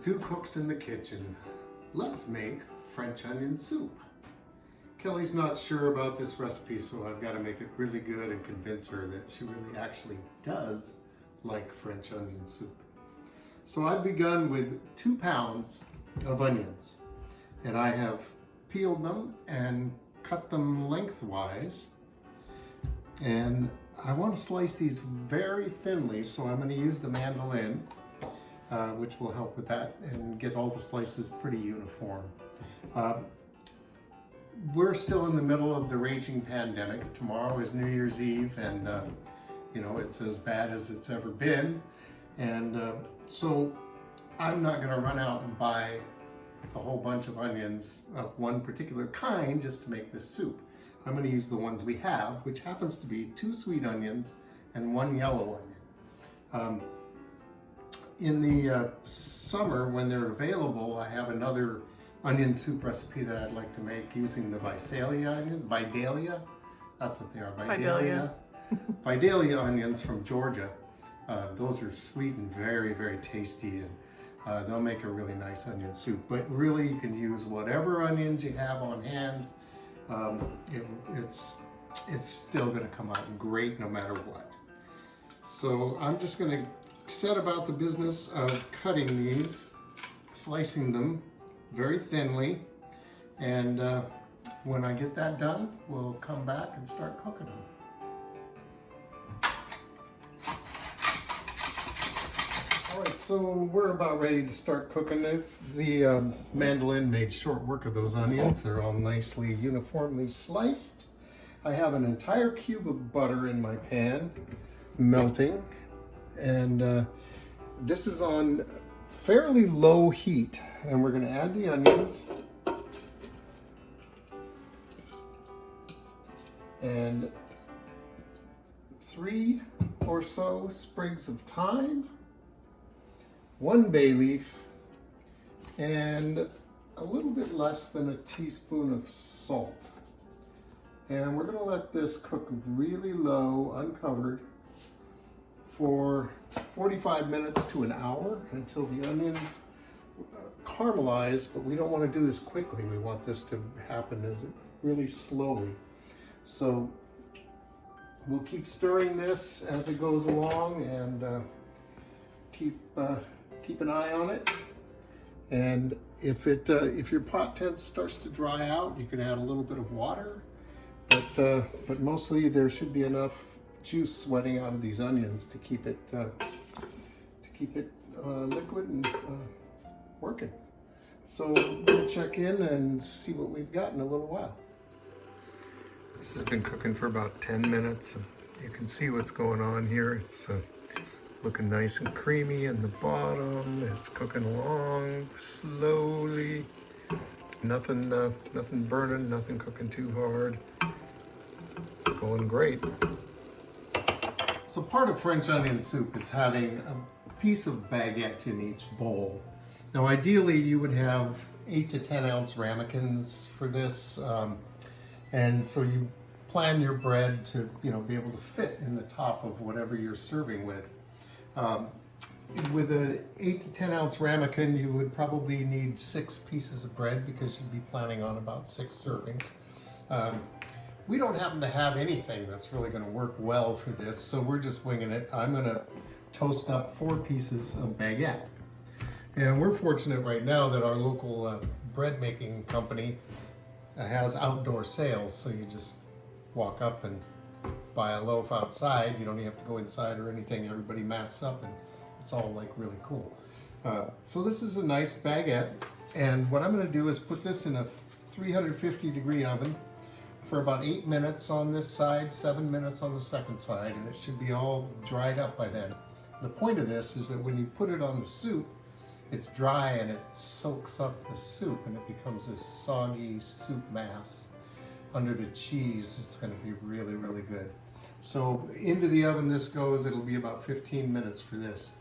Two cooks in the kitchen. Let's make French onion soup. Kelly's not sure about this recipe, so I've got to make it really good and convince her that she really actually does like French onion soup. So I've begun with 2 pounds of onions, and I have peeled them and cut them lengthwise. And I want to slice these very thinly, so I'm going to use the mandolin, which will help with that and get all the slices pretty uniform. We're still in the middle of the raging pandemic. Tomorrow is New Year's Eve, and you know, it's as bad as it's ever been. And so I'm not going to run out and buy a whole bunch of onions of one particular kind just to make this soup. I'm going to use the ones we have, which happens to be 2 sweet onions and 1 yellow onion. In the summer, when they're available, I have another onion soup recipe that I'd like to make using the Vidalia onions. Vidalia? That's what they are. Vidalia. Vidalia onions from Georgia. Those are sweet and very, very tasty, and they'll make a really nice onion soup. But really, you can use whatever onions you have on hand. It's still going to come out great no matter what. So I'm just going to set about the business of cutting these, slicing them very thinly, and when I get that done, we'll come back and start cooking them. Alright, so we're about ready to start cooking this. The mandolin made short work of those onions. They're all nicely uniformly sliced. I have an entire cube of butter in my pan, melting, and this is on fairly low heat, and we're going to add the onions and 3 or so sprigs of thyme, 1 bay leaf, and a little bit less than a teaspoon of salt. And we're going to let this cook really low, uncovered, for 45 minutes to an hour until the onions caramelize, but we don't want to do this quickly. We want this to happen really slowly. So we'll keep stirring this as it goes along, and keep an eye on it. And if your pot starts to dry out, you can add a little bit of water, but mostly there should be enough juice sweating out of these onions to keep it liquid and working. So we'll check in and see what we've got in a little while. This has been cooking for about 10 minutes. You can see what's going on here. It's looking nice and creamy in the bottom. It's cooking along slowly. Nothing burning, nothing cooking too hard. Going great. So part of French onion soup is having a piece of baguette in each bowl. Now ideally you would have 8 to 10 ounce ramekins for this, and so you plan your bread to be able to fit in the top of whatever you're serving with. With an 8 to 10 ounce ramekin, you would probably need 6 pieces of bread because you'd be planning on about 6 servings. We don't happen to have anything that's really going to work well for this, so we're just winging it. I'm going to toast up 4 pieces of baguette. And we're fortunate right now that our local bread making company has outdoor sales, so you just walk up and buy a loaf outside. You don't even have to go inside or anything. Everybody masks up, and it's all like really cool. So this is a nice baguette, and what I'm going to do is put this in a 350 degree oven for about 8 minutes on this side, 7 minutes on the second side, and it should be all dried up by then. The point of this is that when you put it on the soup, it's dry and it soaks up the soup, and it becomes this soggy soup mass under the cheese. It's going to be really, really good. So into the oven this goes. It'll be about 15 minutes for this.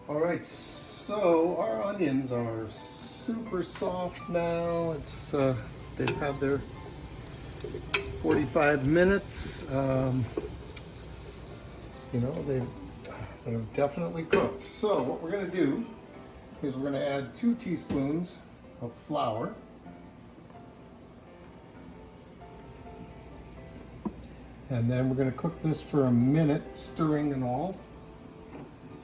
All right, so our onions are super soft now. They've had their 45 minutes. You know, they've definitely cooked. So what we're going to do is we're going to add 2 teaspoons of flour. And then we're going to cook this for a minute, stirring and all.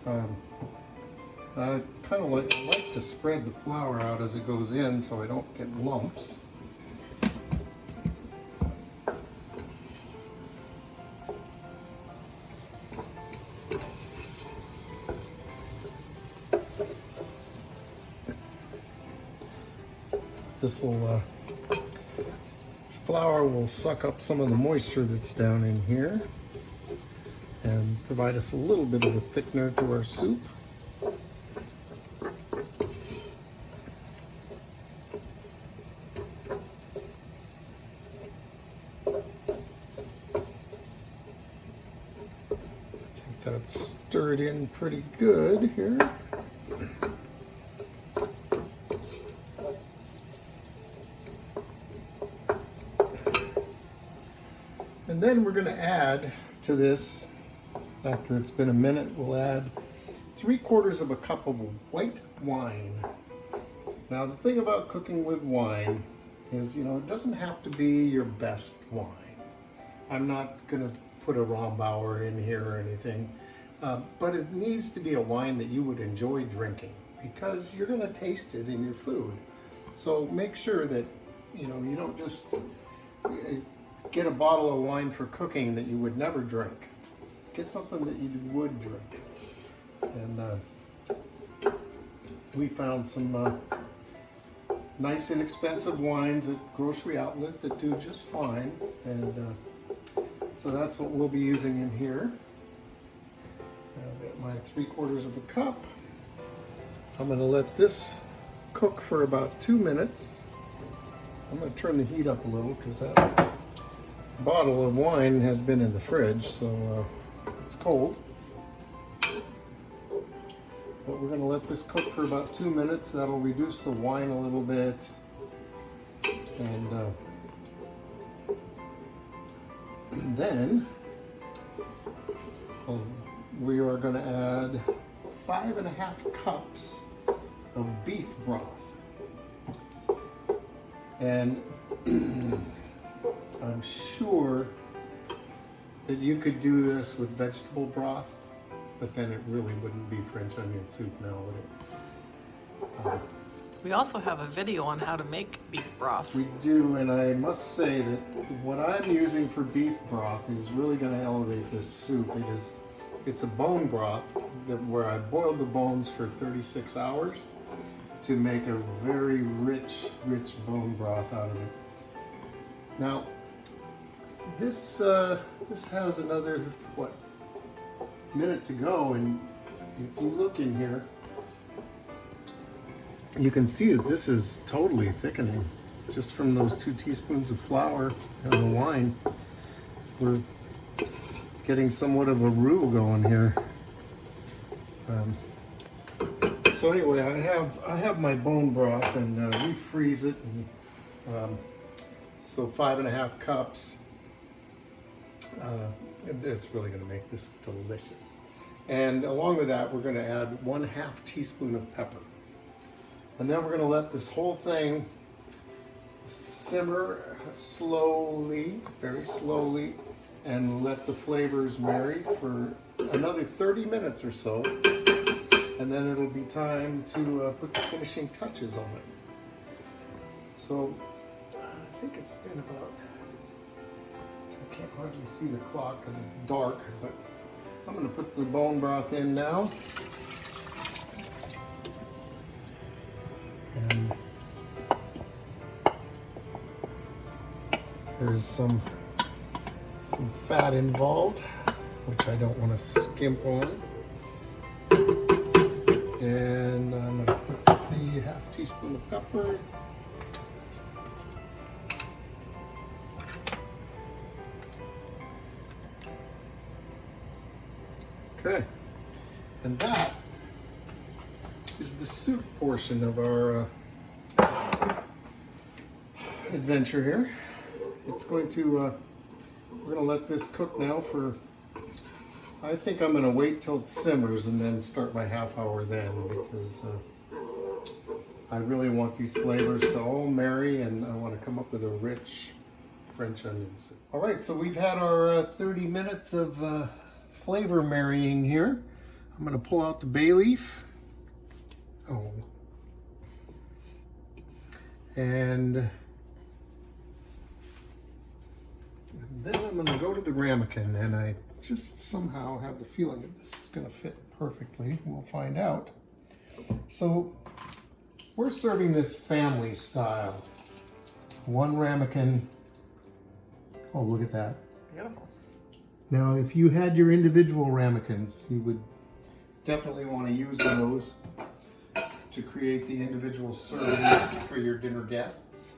I kind of like to spread the flour out as it goes in so I don't get lumps. This will flour will suck up some of the moisture that's down in here and provide us a little bit of a thickener to our soup. I think that's stirred in pretty good here. And then we're going to add to this, after it's been a minute, we'll add 3/4 of a cup of white wine. Now the thing about cooking with wine is, you know, it doesn't have to be your best wine. I'm not going to put a Rombauer in here or anything, but it needs to be a wine that you would enjoy drinking because you're going to taste it in your food. So make sure that, you know, you don't just get a bottle of wine for cooking that you would never drink. Get something that you would drink. And we found some nice inexpensive wines at grocery outlet that do just fine. And so that's what we'll be using in here. I'll get my 3/4 of a cup. I'm going to let this cook for about 2 minutes. I'm going to turn the heat up a little because that bottle of wine has been in the fridge, so it's cold. But we're going to let this cook for about 2 minutes. That'll reduce the wine a little bit. And then we are going to add 5½ cups of beef broth. And I'm sure that you could do this with vegetable broth, but then it really wouldn't be French onion soup now, would it? We also have a video on how to make beef broth. We do, and I must say that what I'm using for beef broth is really going to elevate this soup. It's a bone broth where I boiled the bones for 36 hours to make a very rich bone broth out of it. Now, this has another, minute to go, and if you look in here, you can see that this is totally thickening. Just from those 2 teaspoons of flour and the wine, we're getting somewhat of a roux going here. So anyway, I have my bone broth, and we freeze it, and so 5½ cups. It's really going to make this delicious. And along with that, we're going to add 1/2 teaspoon of pepper. And then we're going to let this whole thing simmer slowly, very slowly, and let the flavors marry for another 30 minutes or so. And then it'll be time to put the finishing touches on it. So I think it's been about, I can't hardly see the clock because it's dark, but I'm going to put the bone broth in now. And there's some fat involved, which I don't want to skimp on. And I'm going to put the 1/2 teaspoon of pepper. Okay, and that is the soup portion of our adventure here. It's going to, we're going to let this cook now for I think I'm gonna wait till it simmers and then start my half hour then, because I really want these flavors to all marry, and I want to come up with a rich French onion soup. All right, so we've had our 30 minutes of flavor marrying here. I'm gonna pull out the bay leaf. Oh. And then I'm gonna go to the ramekin, and I just somehow have the feeling that this is gonna fit perfectly. We'll find out. So we're serving this family style. One ramekin. Oh, look at that. Beautiful. Now, if you had your individual ramekins, you would definitely want to use those to create the individual servings for your dinner guests.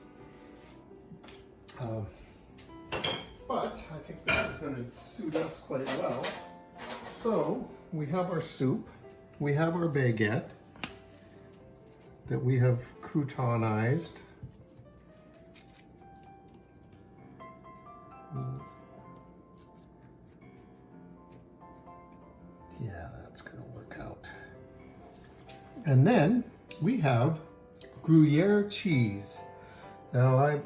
But I think this is going to suit us quite well. So we have our soup, we have our baguette that we have croutonized. Yeah, that's going to work out. And then we have Gruyere cheese. Now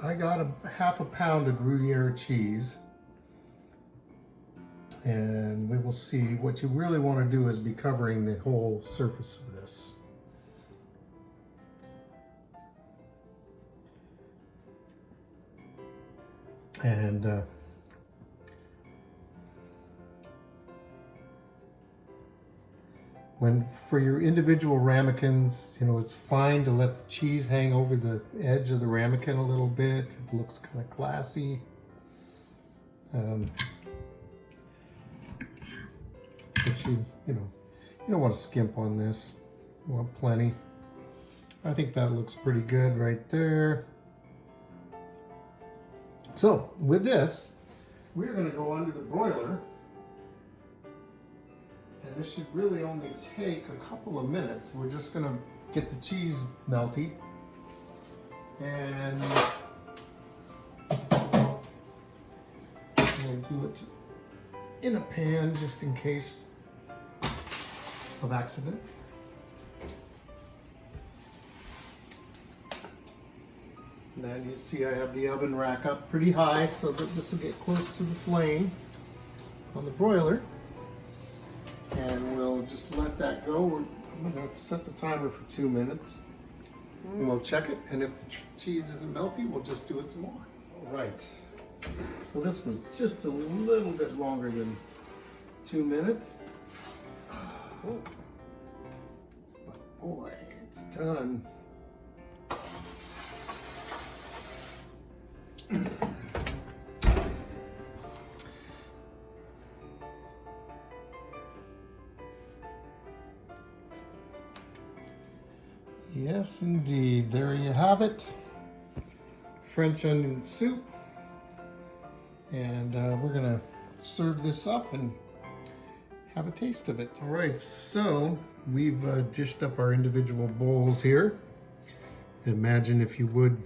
I got a half a pound of Gruyere cheese, and we will see. What you really want to do is be covering the whole surface of this. And for your individual ramekins, you know, it's fine to let the cheese hang over the edge of the ramekin a little bit. It looks kind of classy. But you don't want to skimp on this. You want plenty. I think that looks pretty good right there. So with this, we're going to go under the broiler. And this should really only take a couple of minutes. We're just going to get the cheese melty. And we'll do it in a pan just in case of accident. And then you see I have the oven rack up pretty high so that this will get close to the flame on the broiler. And we'll just let that go. I'm going to set the timer for 2 minutes. And we'll check it. And if the cheese isn't melty, we'll just do it some more. All right. So this was just a little bit longer than 2 minutes. But boy, it's done. Yes, indeed. There you have it. French onion soup. And we're going to serve this up and have a taste of it. All right, so we've dished up our individual bowls here. Imagine, if you would,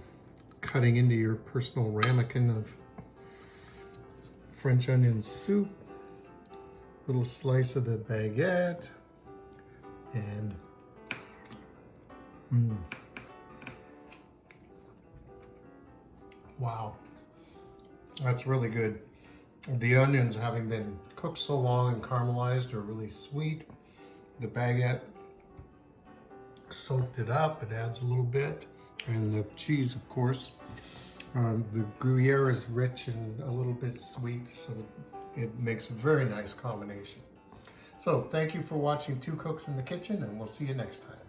cutting into your personal ramekin of French onion soup. Little slice of the baguette. And wow, that's really good. The onions, having been cooked so long and caramelized, are really sweet. The baguette soaked it up. It adds a little bit. And the cheese, of course. The Gruyere is rich and a little bit sweet, so it makes a very nice combination. So thank you for watching Two Cooks in the Kitchen, and we'll see you next time.